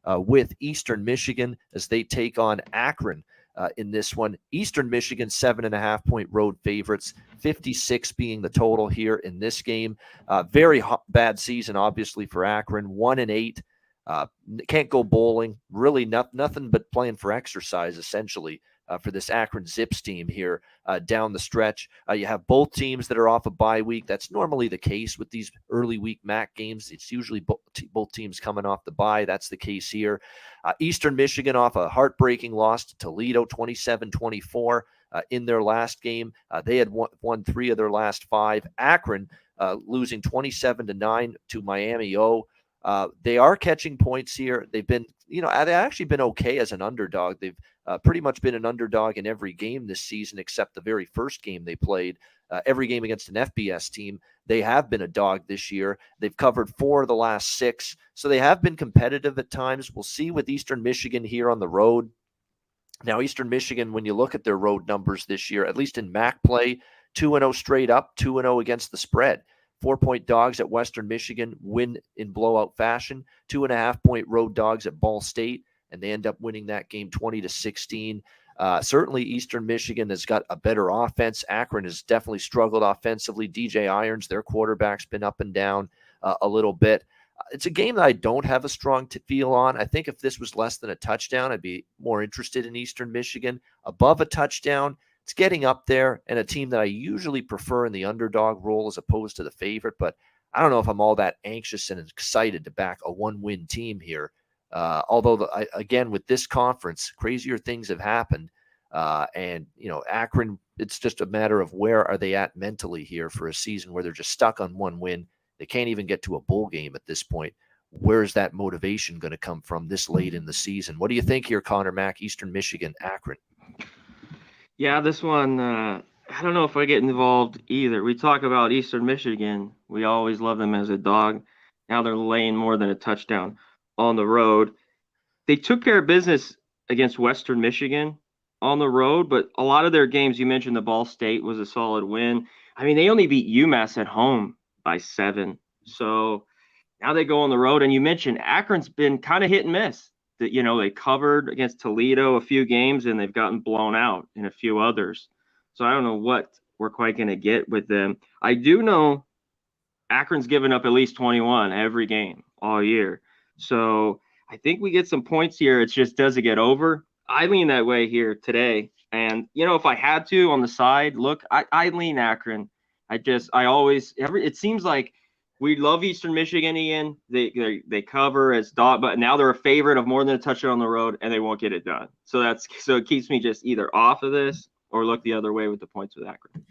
with Eastern Michigan as they take on Akron in this one. Eastern Michigan, 7.5-point road favorites, 56 being the total here in this game. Very bad season, obviously, for Akron, 1-8. Can't go bowling, really nothing but playing for exercise, essentially, for this Akron Zips team here down the stretch. You have both teams that are off a bye week. That's normally the case with these early week MAC games. It's usually both teams coming off the bye. That's the case here. Eastern Michigan off a heartbreaking loss to Toledo, 27-24 in their last game. They had won 3 of their last 5. Akron losing 27-9 to Miami O. They are catching points here. They've actually been okay as an underdog. They've pretty much been an underdog in every game this season except the very first game they played. Every game against an FBS team, they have been a dog this year. They've covered 4 of the last 6, so they have been competitive at times. We'll see with Eastern Michigan here on the road. Now, Eastern Michigan, when you look at their road numbers this year, at least in MAC play, 2-0 straight up, 2-0 against the spread. 4-point dogs at Western Michigan win in blowout fashion. 2.5-point road dogs at Ball State, and they end up winning that game 20-16. Certainly, Eastern Michigan has got a better offense. Akron has definitely struggled offensively. DJ Irons, their quarterback's been up and down a little bit. It's a game that I don't have a strong feel on. I think if this was less than a touchdown, I'd be more interested in Eastern Michigan. Above a touchdown, it's getting up there, and a team that I usually prefer in the underdog role as opposed to the favorite. But I don't know if I'm all that anxious and excited to back a one-win team here. Although, again, with this conference, crazier things have happened. And, Akron, it's just a matter of where are they at mentally here for a season where they're just stuck on one win. They can't even get to a bowl game at this point. Where's that motivation going to come from this late in the season? What do you think here, Conor Mack, Eastern Michigan, Akron? Yeah, this one, I don't know if I get involved either. We talk about Eastern Michigan. We always love them as a dog. Now they're laying more than a touchdown on the road. They took care of business against Western Michigan on the road, but a lot of their games, you mentioned the Ball State was a solid win. I mean, they only beat UMass at home by 7. So now they go on the road, and you mentioned Akron's been kind of hit and miss. That they covered against Toledo a few games, and they've gotten blown out in a few others. So I don't know what we're quite going to get with them. I do know Akron's given up at least 21 every game all year. So I think we get some points here. It's just, does it get over? I lean that way here today. And, if I had to on the side, look, I lean Akron. It seems like we love Eastern Michigan, Ian. They cover as dog, but now they're a favorite of more than a touchdown on the road, and they won't get it done. So it keeps me just either off of this or look the other way with the points with Akron.